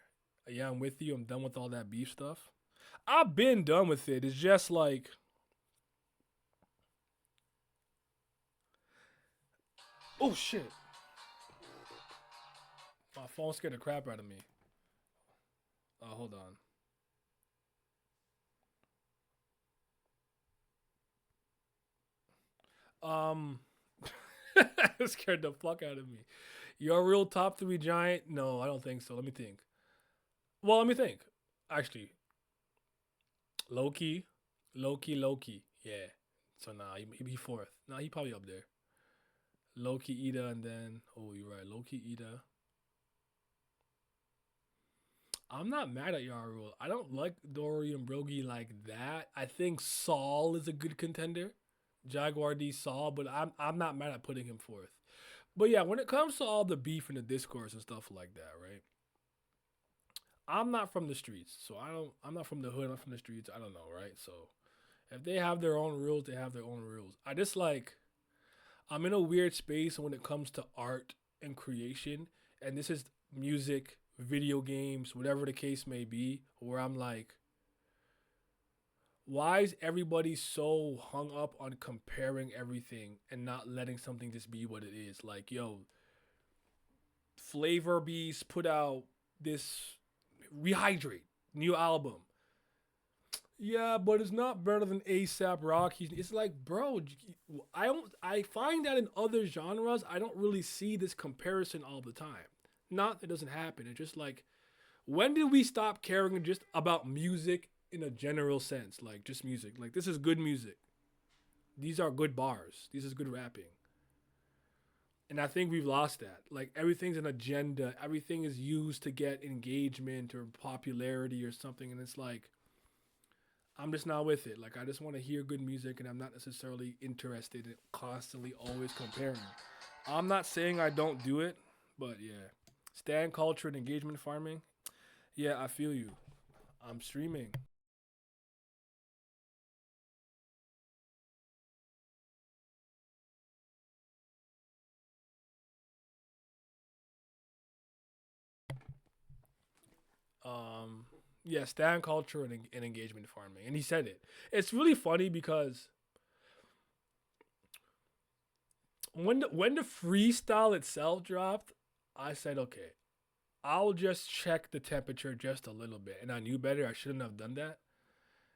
Speaker 3: Yeah, I'm with you. I'm done with all that beef stuff. I've been done with it. It's just like, oh shit. My phone scared the crap out of me. Hold on. It scared the fuck out of me. You're a real top 3 giant? No, I don't think so. Let me think. Well, let me think. Actually, Loki. Yeah. So nah, he be fourth. Nah, he probably up there. Loki, Ida, and then oh, you're right. Loki, Ida. I'm not mad at Yarul. I don't like Dorian Brogy like that. I think Saul is a good contender. Jaguar D Saul, but I'm not mad at putting him fourth. But yeah, when it comes to all the beef and the discourse and stuff like that, right? I'm not from the streets, so I'm not from the hood, I'm from the streets. I don't know, right? So if they have their own rules, they have their own rules. I just like I'm in a weird space when it comes to art and creation, and this is music, video games, whatever the case may be, where I'm like, why is everybody so hung up on comparing everything and not letting something just be what it is? Like, yo, Flavor Beast put out this Rehydrate new album. Yeah, but it's not better than ASAP Rocky. It's like, bro, I find that in other genres, I don't really see this comparison all the time. Not that it doesn't happen. It's just like, when did we stop caring just about music in a general sense? Like, just music. Like, this is good music. These are good bars. This is good rapping. And I think we've lost that. Like, everything's an agenda. Everything is used to get engagement or popularity or something. And it's like, I'm just not with it. Like, I just want to hear good music, and I'm not necessarily interested in constantly always comparing. I'm not saying I don't do it, but yeah. Stan culture and engagement farming. Yeah, I feel you. I'm streaming. Yeah, Stan culture and engagement farming. And he said it. It's really funny because when the freestyle itself dropped, I said, okay, I'll just check the temperature just a little bit. And I knew better. I shouldn't have done that.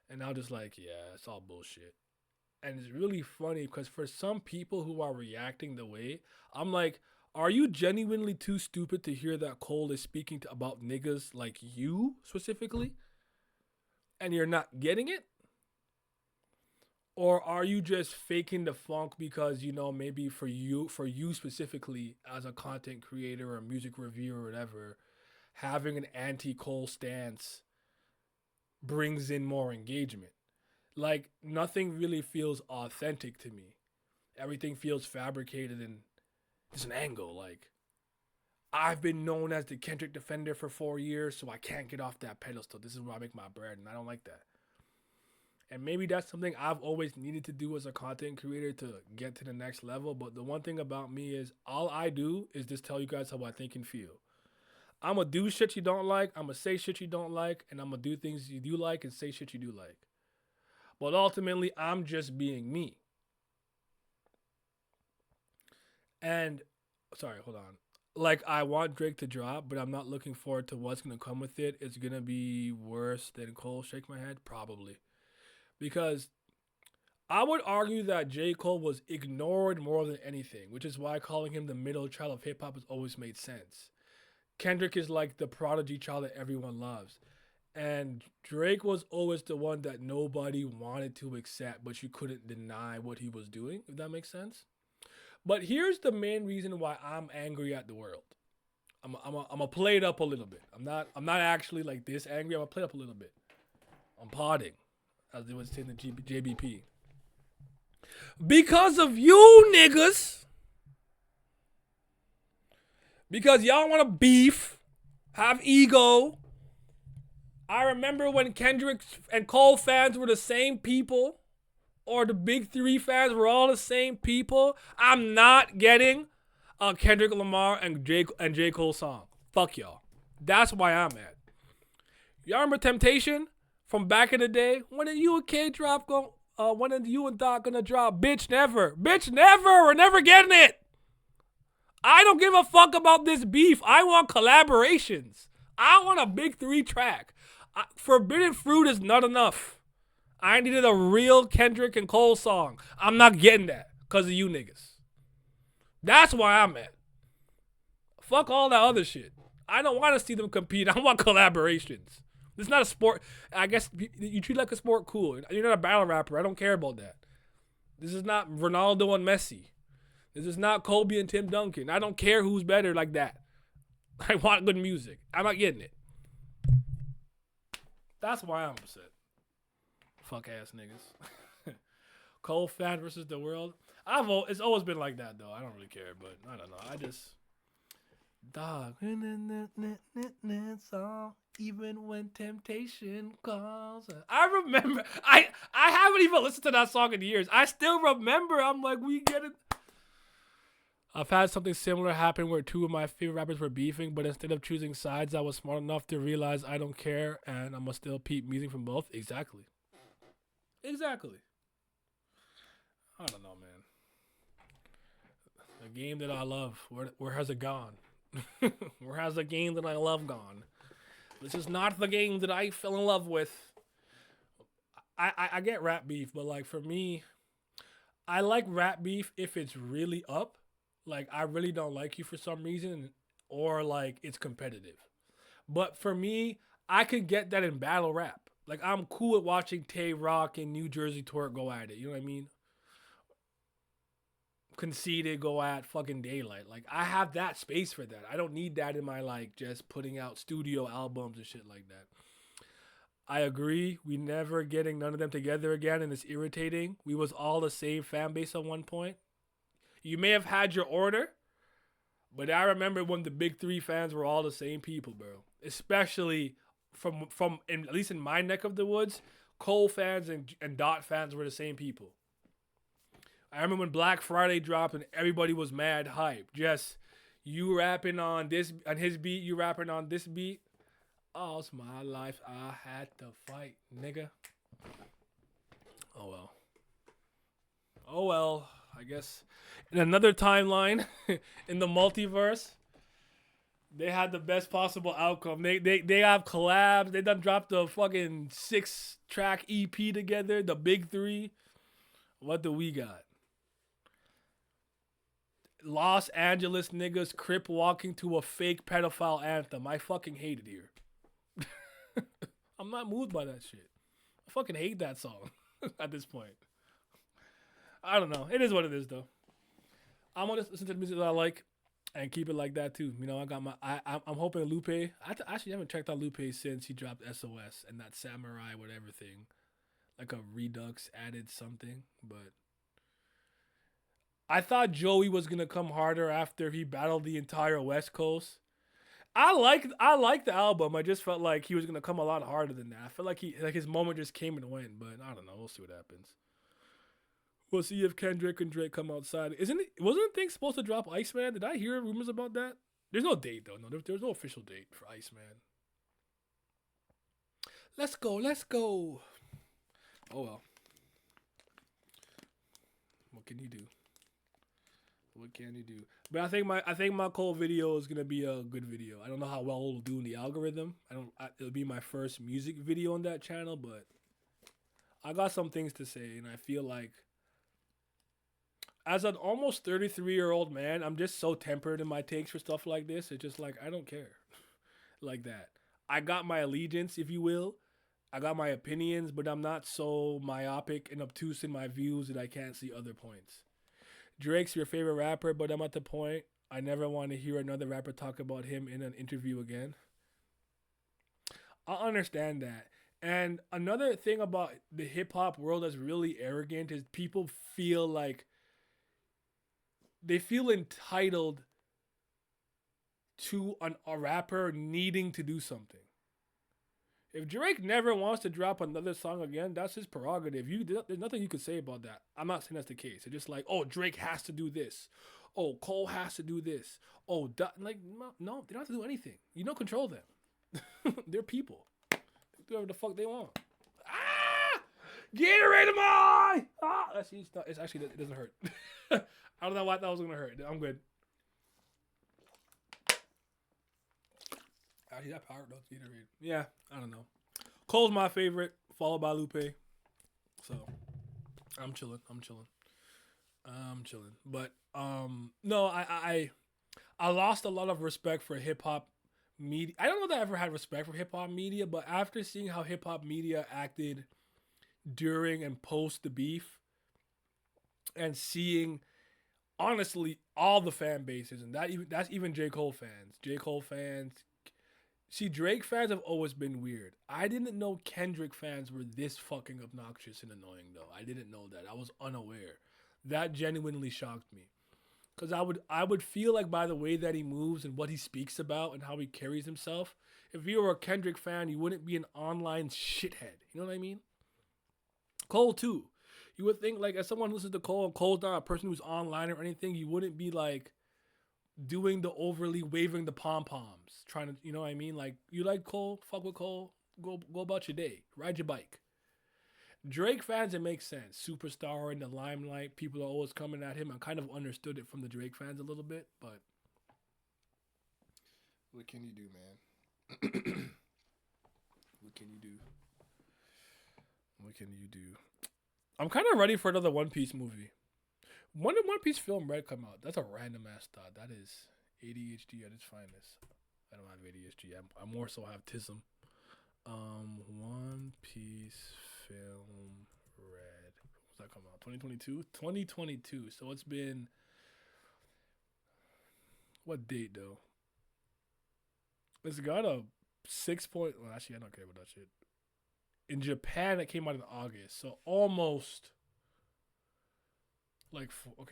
Speaker 3: And I was just like, yeah, it's all bullshit. And it's really funny because for some people who are reacting the way, I'm like, are you genuinely too stupid to hear that Cole is speaking about niggas like you specifically? And you're not getting it? Or are you just faking the funk because, maybe for you specifically as a content creator or music reviewer or whatever, having an anti-Cole stance brings in more engagement. Like, nothing really feels authentic to me. Everything feels fabricated and it's an angle. Like, I've been known as the Kendrick defender for 4 years, so I can't get off that pedestal. This is where I make my bread, and I don't like that. And maybe that's something I've always needed to do as a content creator to get to the next level. But the one thing about me is all I do is just tell you guys how I think and feel. I'm going to do shit you don't like. I'm going to say shit you don't like. And I'm going to do things you do like and say shit you do like. But ultimately, I'm just being me. And, sorry, hold on. Like, I want Drake to drop, but I'm not looking forward to what's going to come with it. It's going to be worse than Cole. Shake my head? Probably. Because I would argue that J. Cole was ignored more than anything, which is why calling him the middle child of hip-hop has always made sense. Kendrick is like the prodigy child that everyone loves. And Drake was always the one that nobody wanted to accept, but you couldn't deny what he was doing, if that makes sense. But here's the main reason why I'm angry at the world. I'm gonna play it up a little bit. I'm not actually like this angry. I'm gonna play it up a little bit. I'm podding, as they would say in the JBP. Because of you niggas. Because y'all want to beef, have ego. I remember when Kendrick and Cole fans were the same people, or the big three fans were all the same people. I'm not getting a Kendrick Lamar and J. Cole song. Fuck y'all. That's why I'm mad. Y'all remember Temptation from back in the day? When are you and K drop when are you and Doc gonna drop? Bitch, never. Bitch, never. We're never getting it. I don't give a fuck about this beef. I want collaborations. I want a big three track. Forbidden Fruit is not enough. I needed a real Kendrick and Cole song. I'm not getting that because of you niggas. That's why I'm at. Fuck all that other shit. I don't want to see them compete. I want collaborations. This is not a sport. I guess you treat it like a sport, cool. You're not a battle rapper. I don't care about that. This is not Ronaldo and Messi. This is not Kobe and Tim Duncan. I don't care who's better like that. I want good music. I'm not getting it. That's why I'm upset. Fuck ass niggas. Cole fan versus the world. It's always been like that though. I don't really care, but I don't know. I just dog. Even when temptation calls. I remember. I haven't even listened to that song in years. I still remember. I'm like, we get it. I've had something similar happen where two of my favorite rappers were beefing, but instead of choosing sides, I was smart enough to realize I don't care and I'm gonna still peep music from both. Exactly. I don't know, man. The game that I love, where has it gone? Where has the game that I love gone? This is not the game that I fell in love with. I get rap beef, but like for me, I like rap beef if it's really up. Like, I really don't like you for some reason, or like it's competitive. But for me, I could get that in battle rap. Like, I'm cool at watching Tay Rock and New Jersey Twerk go at it. You know what I mean? Conceited go at fucking Daylight. Like, I have that space for that. I don't need that in my, like, just putting out studio albums and shit like that. I agree. We never getting none of them together again, and it's irritating. We was all the same fan base at one point. You may have had your order, but I remember when the big three fans were all the same people, bro. Especially from at least in my neck of the woods, Cole fans and Dot fans were the same people. I remember when Black Friday dropped and everybody was mad hype. Just you rapping on his beat, you rapping on this beat. Oh, it's my life. I had to fight, nigga. Oh well. I guess in another timeline, in the multiverse, they had the best possible outcome. They have collabs. They done dropped the fucking 6-track EP together, the big three. What do we got? Los Angeles niggas crip walking to a fake pedophile anthem. I fucking hate it here. I'm not moved by that shit. I fucking hate that song at this point. I don't know. It is what it is, though. I'm gonna listen to the music that I like and keep it like that too. You know, I got my. I'm hoping Lupe. Actually haven't checked out Lupe since he dropped SOS and that Samurai whatever thing, like a Redux added something. But I thought Joey was gonna come harder after he battled the entire West Coast. I like the album. I just felt like he was gonna come a lot harder than that. I felt like his moment just came and went. But I don't know. We'll see what happens. We'll see if Kendrick and Drake come outside. Wasn't things supposed to drop Iceman? Did I hear rumors about that? There's no date though. No, there's no official date for Iceman. Let's go. Oh well. What can you do? But I think my Cole video is gonna be a good video. I don't know how well it'll do in the algorithm. It'll be my first music video on that channel, but I got some things to say, and I feel like as an almost 33-year-old man, I'm just so tempered in my takes for stuff like this. It's just like I don't care, like that. I got my allegiance, if you will. I got my opinions, but I'm not so myopic and obtuse in my views that I can't see other points. Drake's your favorite rapper, but I'm at the point I never want to hear another rapper talk about him in an interview again. I understand that. And another thing about the hip hop world that's really arrogant is people feel like they feel entitled to a rapper needing to do something. If Drake never wants to drop another song again, that's his prerogative. There's nothing you could say about that. I'm not saying that's the case. It's just like, oh, Drake has to do this. Oh, Cole has to do this. Oh, like, no, they don't have to do anything. You don't control them. They're people. They do whatever the fuck they want. Ah! Gatorade am I? Ah! It's actually, it doesn't hurt. I don't know why I thought it was going to hurt. I'm good. Actually, that power does Gatorade. Yeah, I don't know. Cole's my favorite, followed by Lupe. So, I'm chilling. But no, I lost a lot of respect for hip hop media. I don't know that I ever had respect for hip hop media, but after seeing how hip hop media acted during and post the beef, and seeing honestly all the fan bases, and that's even J. Cole fans. See, Drake fans have always been weird. I didn't know Kendrick fans were this fucking obnoxious and annoying, though. I didn't know that. I was unaware. That genuinely shocked me. Because I would feel like by the way that he moves and what he speaks about and how he carries himself, if you were a Kendrick fan, you wouldn't be an online shithead. You know what I mean? Cole, too. You would think, like, as someone who listens to Cole, and Cole's not a person who's online or anything, you wouldn't be, like, doing the overly waving the pom-poms, trying to, you know what I mean? Like, you like Cole, fuck with Cole, go about your day, ride your bike. Drake fans, it makes sense. Superstar in the limelight, people are always coming at him. I kind of understood it from the Drake fans a little bit, but what can you do, man? What can you do? I'm kind of ready for another One Piece movie. When did One Piece film Red come out? That's a random ass thought. That is ADHD at its finest. I don't have ADHD. I more so have TISM. One Piece film Red. When was that come out? 2022? 2022. So it's been... What date, though? It's got a 6 point... Well, actually, I don't care about that shit. In Japan, it came out in August. So almost...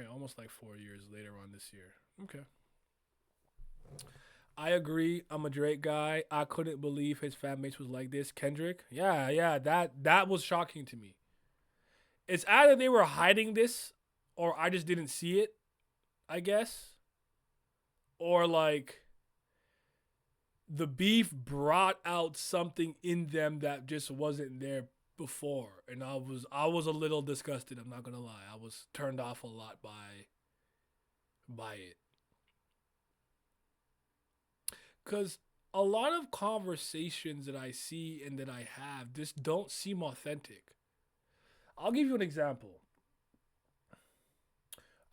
Speaker 3: almost like 4 years later on this year. Okay. I agree. I'm a Drake guy. I couldn't believe his fan base was like this. Kendrick, yeah, that was shocking to me. It's either they were hiding this, or I just didn't see it, I guess. Or like, the beef brought out something in them that just wasn't there before, and I was a little disgusted. I'm not gonna lie, I was turned off a lot by it, because a lot of conversations that I see and that I have just don't seem authentic. I'll give you an example.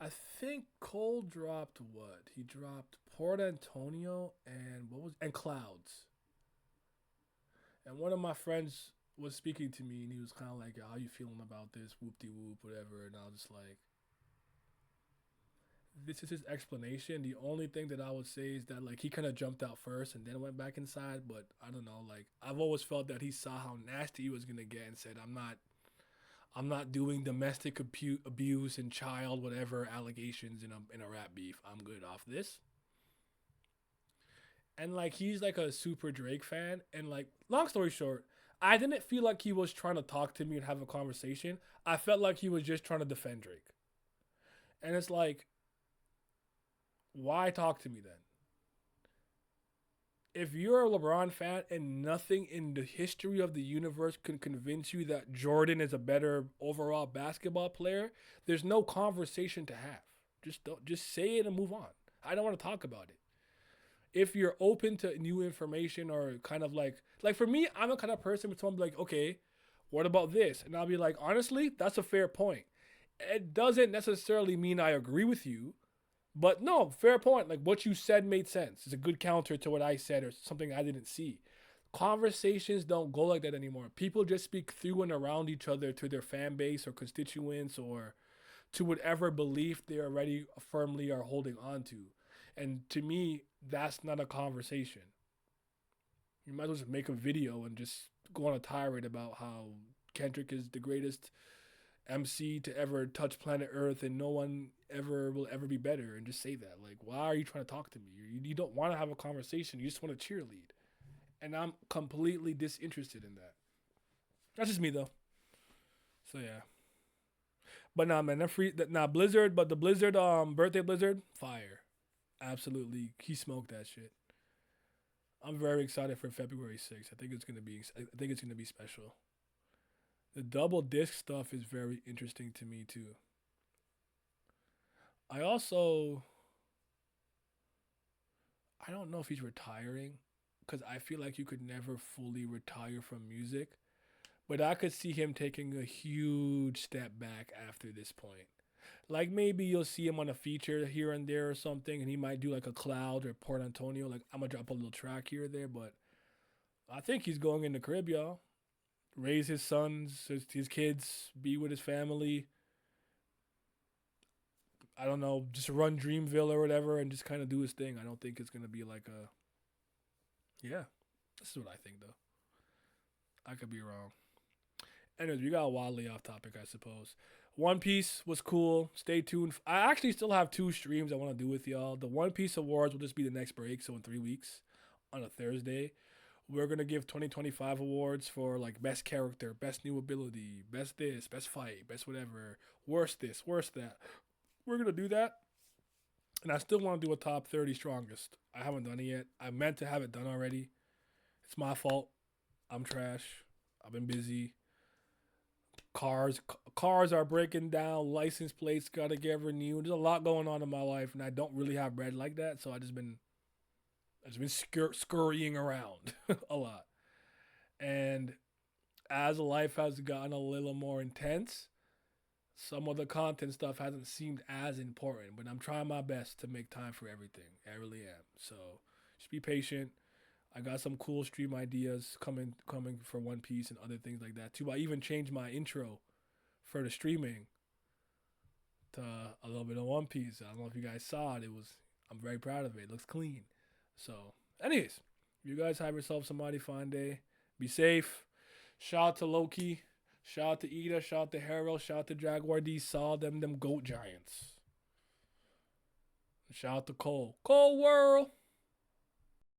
Speaker 3: I think Cole dropped what? He dropped Port Antonio and Clouds. And one of my friends was speaking to me, and he was kind of like, "How you feeling about this? Whoop-de-whoop, whatever." And I was just like, this is his explanation. The only thing that I would say is that like he kind of jumped out first and then went back inside. But I don't know. Like I've always felt that he saw how nasty he was gonna get and said, I'm not doing domestic abuse and child whatever allegations in a rap beef. I'm good off this. And like he's like a super Drake fan. And like long story short, I didn't feel like he was trying to talk to me and have a conversation. I felt like he was just trying to defend Drake. And it's like, why talk to me then? If you're a LeBron fan and nothing in the history of the universe can convince you that Jordan is a better overall basketball player, there's no conversation to have. Just say it and move on. I don't want to talk about it. If you're open to new information or kind of like for me, I'm the kind of person where someone be like, okay, what about this? And I'll be like, honestly, that's a fair point. It doesn't necessarily mean I agree with you. But no, fair point. Like what you said made sense. It's a good counter to what I said or something I didn't see. Conversations don't go like that anymore. People just speak through and around each other to their fan base or constituents or to whatever belief they already firmly are holding on to. And to me, that's not a conversation. You might as well just make a video and just go on a tirade about how Kendrick is the greatest MC to ever touch planet Earth and no one ever will ever be better, and just say that. Like, why are you trying to talk to me? You don't want to have a conversation. You just want to cheerlead. And I'm completely disinterested in that. That's just me though. So yeah. But nah, man, Blizzard, but the Blizzard birthday Blizzard, fire. Absolutely. He smoked that shit. I'm very excited for February 6th. I think it's gonna be special. The double disc stuff is very interesting to me too. I don't know if he's retiring because I feel like you could never fully retire from music, but I could see him taking a huge step back after this point. Like maybe you'll see him on a feature here and there or something, and he might do like a Cloud or Port Antonio. Like I'm gonna drop a little track here or there, but I think he's going in the crib, y'all. Raise his sons, his kids, be with his family. I don't know, just run Dreamville or whatever and just kind of do his thing. I don't think it's going to be like a... Yeah, this is what I think, though. I could be wrong. Anyways, we got wildly off topic, I suppose. One Piece was cool. Stay tuned. I actually still have 2 streams I want to do with y'all. The One Piece Awards will just be the next break, so in 3 weeks on a Thursday. We're going to give 2025 awards for like best character, best new ability, best this, best fight, best whatever, worst this, worst that. We're going to do that. And I still want to do a top 30 strongest. I haven't done it yet. I meant to have it done already. It's my fault. I'm trash. I've been busy. Cars are breaking down. License plates got to get renewed. There's a lot going on in my life, and I don't really have bread like that. So I've just been scurrying around a lot. And as life has gotten a little more intense, some of the content stuff hasn't seemed as important, but I'm trying my best to make time for everything. I really am. So just be patient. I got some cool stream ideas coming for One Piece and other things like that too. I even changed my intro for the streaming to a little bit of One Piece. I don't know if you guys saw it. I'm very proud of it. It looks clean. So, anyways, you guys have yourself some mighty fine day. Be safe. Shout out to Loki. Shout out to Ida. Shout out to Harold. Shout out to Jaguar D. Saw them goat giants. Shout out to Cole. Cole World.